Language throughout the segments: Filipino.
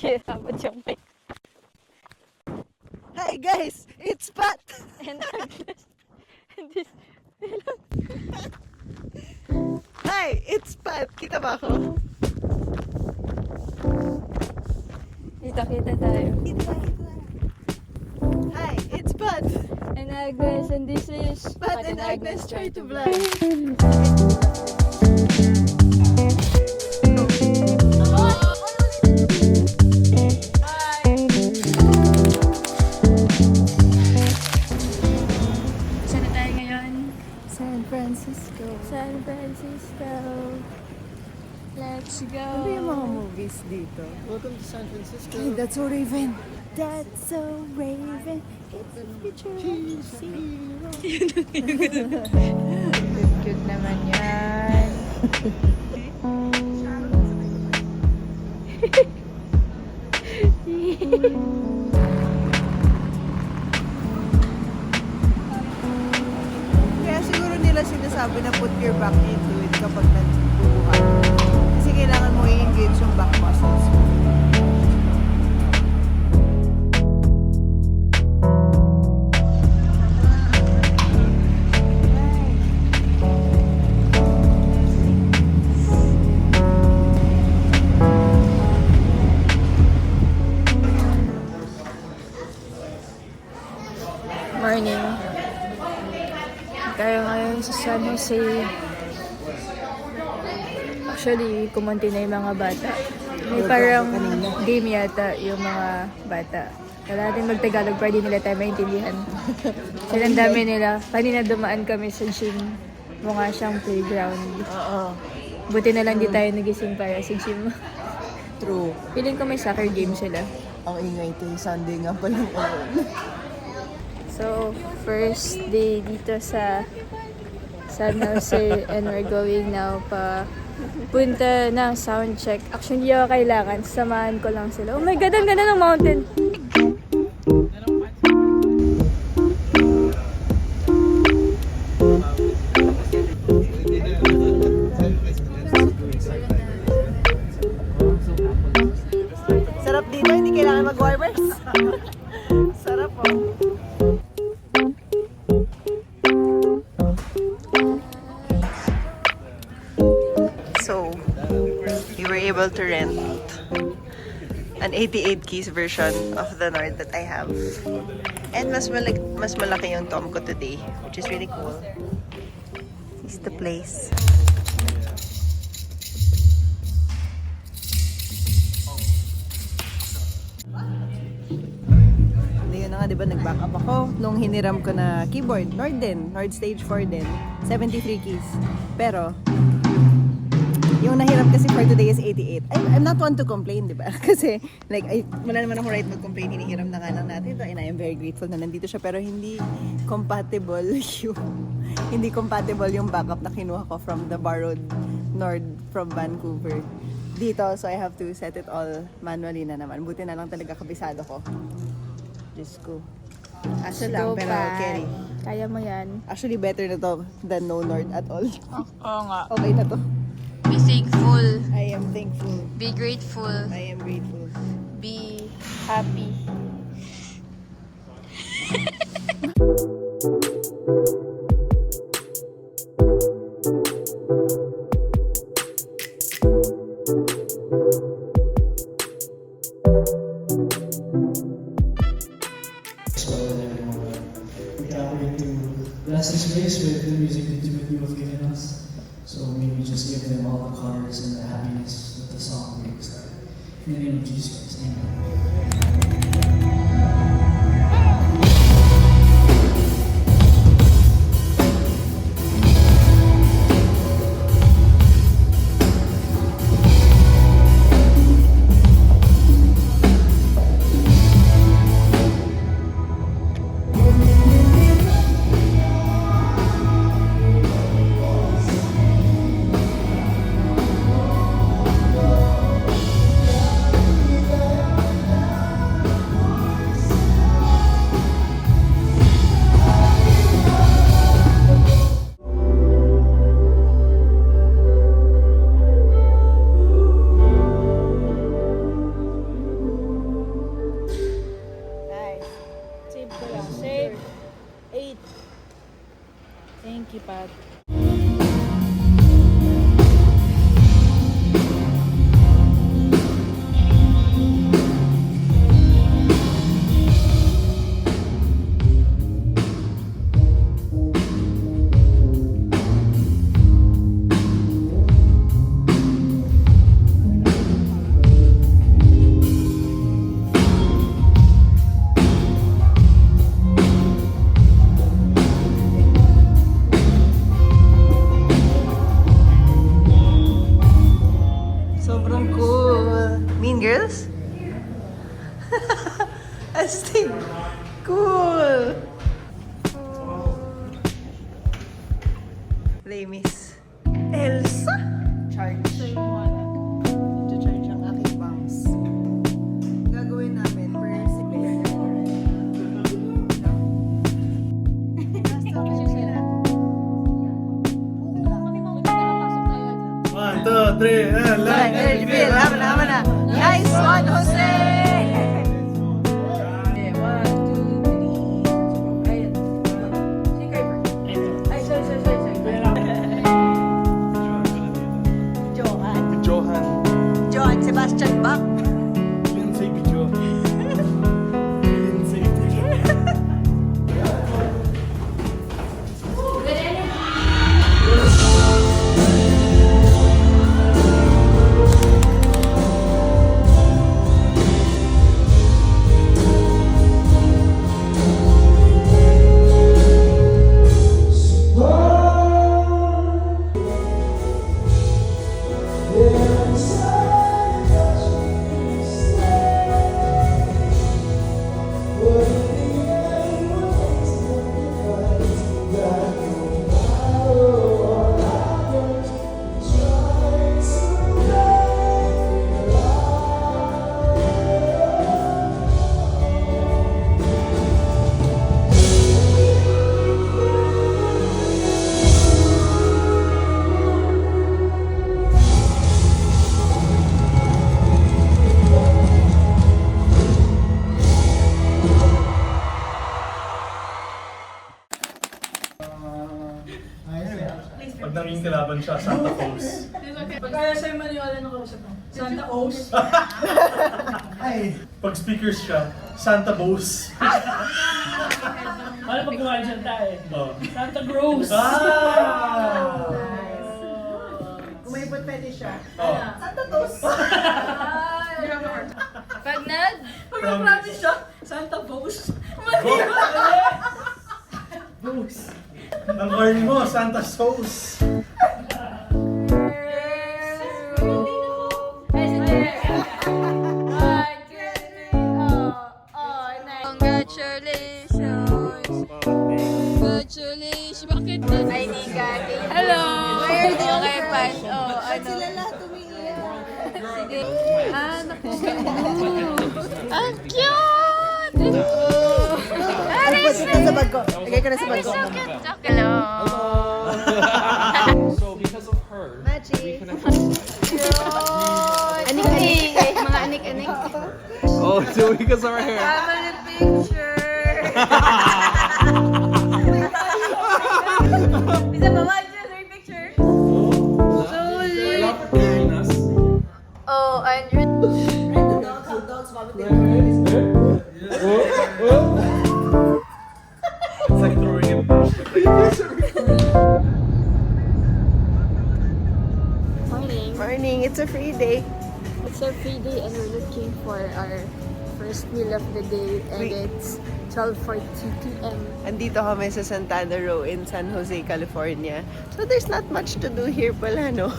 Hirapot yung mic. Hi guys, it's Pat! And this, Hi, it's Pat! Kita ba ako? kita tayo. Hi, it's Pat! And Agnes, and this is Pat and Agnes try to vlog. Saan na tayo ngayon? San Francisco. San Francisco. Let's go. Ano yung mga movies dito? Welcome to San Francisco. Hey, that's so Raven. That's so Raven. It's a picture of Cute naman yan. Kaya siguro nila sinasabi na put your back into it kapag nagbubuhat. Kasi kailangan mo i-engage yung back muscles mo. Morning. Tayo ngayon sa San Jose. Actually, kumunti na yung mga bata. May parang game yata yung mga bata. Kaya natin mag-Tagalog para di nila tayo maintindihan. Kaya ang dami nila. Kanina dumaan kami sa gym. Mukha siyang playground. Oo. Buti na lang di tayo nagising para sa gym. True. Feeling ko may soccer game sila. Ang ingay ito yung Sunday nga pala ngayon. So, first day dito sa San Jose and we're going now pa punta ng sound check. Actually, hindi ako kailangan. Samahan ko lang sila. Oh my God, ang ganda ng mountain! Sarap dito, hindi kailangan mag-wipers. Sarap po. So, we were able to rent an 88 keys version of the Nord that I have. And mas malaki yung Tom ko today, which is really cool. This is the place. Yun na nga, di ba, nag-back up ako nung hiniram ko na keyboard. Nord din. Nord Stage 4 din. 73 keys. Pero, yung nahiram kasi for today is 88. I'm not one to complain, di ba? Kasi, like, wala naman ako right mag-complain. Hinihiram na nga lang natin ito. And I am very grateful na nandito siya. Pero hindi compatible yung backup na kinuha ko from the borrowed Nord from Vancouver. Dito, so I have to set it all manually na naman. Buti na lang talaga kabisado ko. Diyos ko. Aso lang, pero carry. Kaya mo yan. Actually, better na to than no Nord at all. Oo nga. Okay na to. Be thankful. I am thankful. Be grateful. I am grateful. Be happy. Bless this place with the music that you have given us. So maybe just give them all the colors and the happiness that the song brings. In the name of Jesus Christ, amen. Astig! Cool! Remis. Elsa? Charge. Charge ang aking bangs. Gagawin namin per signature. One, two, three, and light Energy bill. Hama na. Nice one, Jose! Johan. Johan Sebastian Bach. Lindsay Bijo. Lindsay Bijo. Pag nanging kalaban siya, Santa Claus. Pag kaya sa'yo maniwala ng kausap mo, Santa Claus. Pag speakers siya, Santa Bose. Paano pag kumain siya tayo? Oh. Santa Claus. Ah! Kumipot pwede siya. Oh. Santa Tos. Pag nag... Pag promise siya, Santa Claus. Ang corny mo, Santa Sauce. Congratulations! Congratulations! Bakit din? Ay, Nika. Hello! Okay, pan. Oh, ano? Sila lahat umiiyak. Sige. Ah, naku. Ang cute! Put ito sa bag ko. Lagay ko na sa bag ko. Hello! So because of her, Machi. we can exercise. Anik-anik. Mga anik-anik. Oh, so because of her. Family picture! Isa pa ba? Another picture? Oh, Andrew. It's like throwing it Morning. Morning, it's a free day. It's our free day and we're looking for our first meal of the day and it's 12:40 p.m. Andito kami sa Santana Row in San Jose, California. So there's not much to do here pala, no?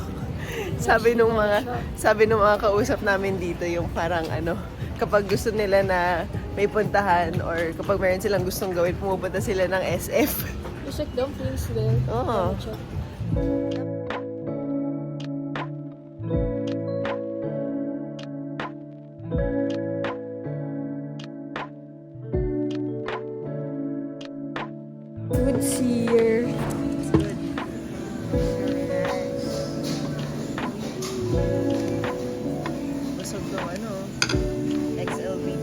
Sabi nung mga kausap namin dito yung parang ano, kapag gusto nila na may puntahan or kapag meron silang gustong gawin, pumupunta sila ng SF. There's like dumplings there. Oo. Check. Good see here. Busog ng ano, XLB.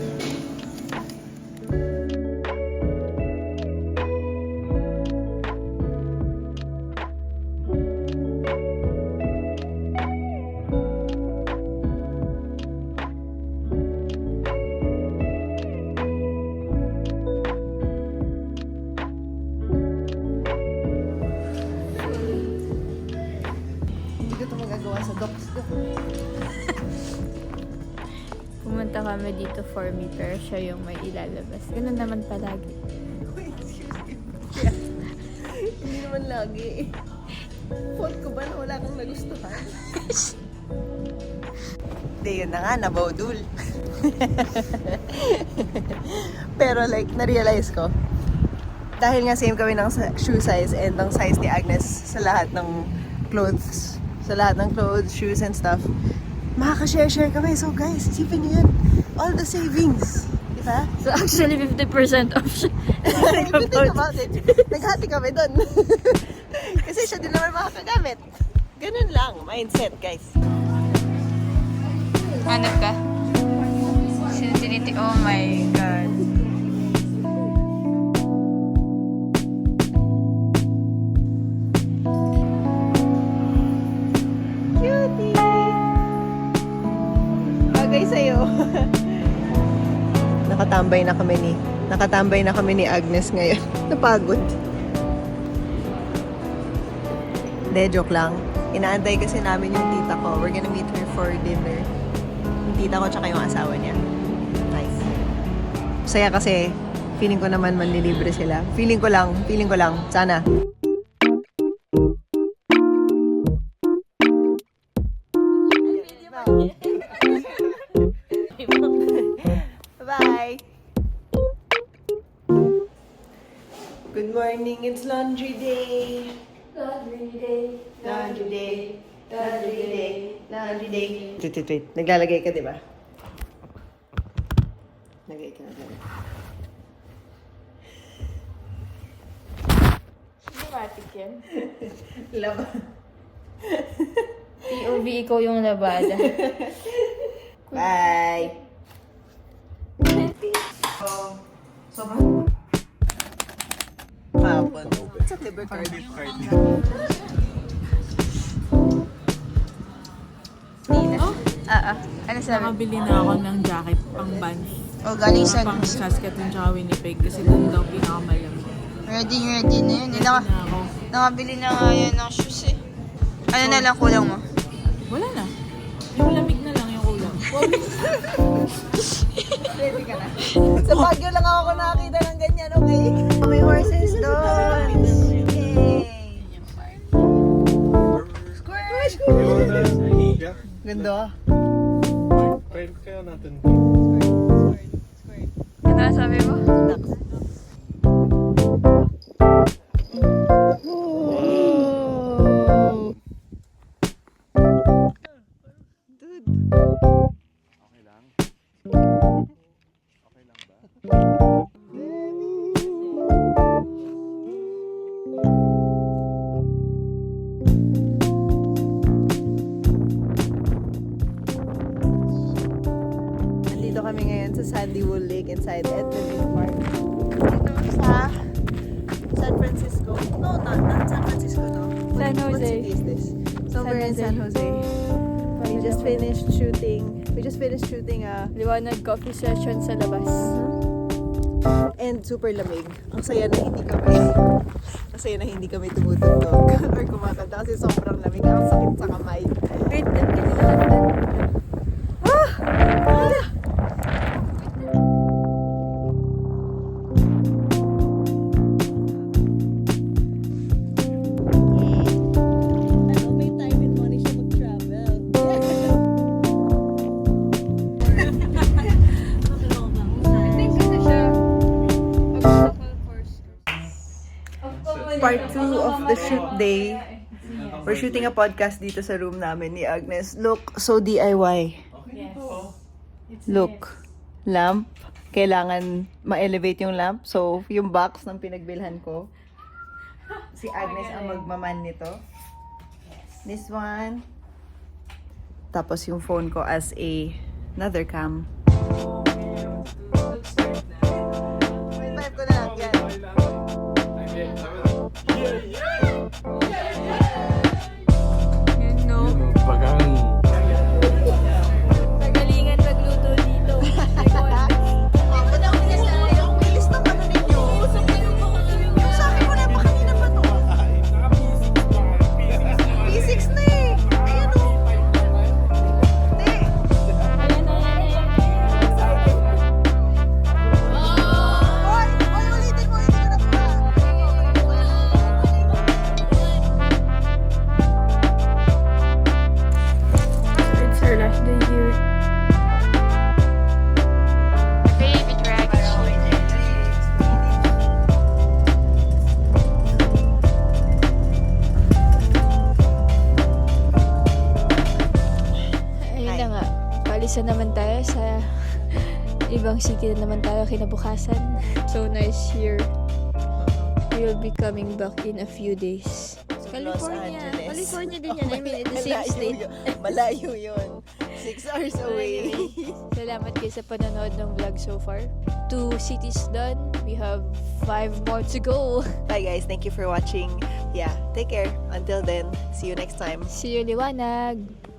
Hindi ko ito magagawa sa docs ko. Pumunta kami dito for me pero siya yung may ilalabas. Ganun naman palagi. Wait, excuse me. Yeah. Hindi naman lagi. Fault ko ba na wala kang nagustuhan? Di yun na nga, nabodul. Pero like, na-realize ko, dahil nga same kami ng shoe size and ng size ni Agnes sa lahat ng clothes, shoes and stuff, makaka-share kami. So guys, isipin nyo yun. All the savings. Diba? So actually, 50% off siya. If you think about it, naghati kami dun. Kasi siya din naman makakagamit. Ganun lang, mindset guys. Hanap ka? Sinity. Oh my God. Cutie! Bagay sa'yo. Nakatambay na kami ni Agnes ngayon. Napagod. Hindi, joke lang. Inaantay kasi namin yung tita ko. We're gonna meet her for dinner. Yung tita ko tsaka yung asawa niya. Nice. Saya kasi feeling ko naman manlilibre sila. Feeling ko lang. Sana. Bye! Good morning, it's laundry day. Wait. Naglalagay ka, di ba? Lagay ka. Automatic yan. Laba. POV, ikaw yung labada. Bye! Sobrang hapon. Sa liver card. Ano sabi? Nakabili na ako ng jacket pang band. Oh, galing sa Pang Saskatoon tsaka Winnipeg kasi doon daw pinakamalamig. Ready na yun. Na ako. Nakabili na nga yan ng shoes eh. Ano na lang kulang mo? Wala na. Yung lamig na lang yung kulang. Ready ka na? Sa Baguio lang ako nakakita ng ganyan, okay? May horses doon! Yay! Yeah. Ganda. Try kaya natin. Ano sabi mo? Dude. Okay lang? Okay lang ba? Nandito kami ngayon sa Sandy Wool Lake inside Edmonton Park. Dito sa San Francisco. No, not San Francisco, no. San What Jose. city is this? So we're in San Jose. We just finished shooting Liwanag coffee session sa labas. and super lamig. Ang saya na hindi kami tumutugtog or kumakanta kasi sobrang lamig. Ang sakit sa kamay. Wait, Ano, may time and money siya mag-travel. Part 2 of the shoot day. We're shooting a podcast dito sa room namin ni Agnes. Look, so DIY. Look, lamp. Kailangan ma-elevate yung lamp. So, yung box ng pinagbilhan ko, si Agnes ang magmaman nito. This one. Tapos yung phone ko as another cam. Wait, vibe ko na lang yan. yun no. Bagang. Magalingan magluto dito. Yung bilis ng ano ninyo. Yung sa akin mo na pa kanina pa to. P6 na eh. Ayan o. Hindi. Ibang city na naman tayo kinabukasan. So nice here. We will be coming back in a few days. Los California. Angeles. California din yan. I mean, it's the same Malayo state. yun. Malayo yun. 6 hours away. Salamat kayo sa panonood ng vlog so far. 2 cities done. We have 5 more to go. Bye guys. Thank you for watching. Yeah, take care. Until then, see you next time. See you, Liwanag!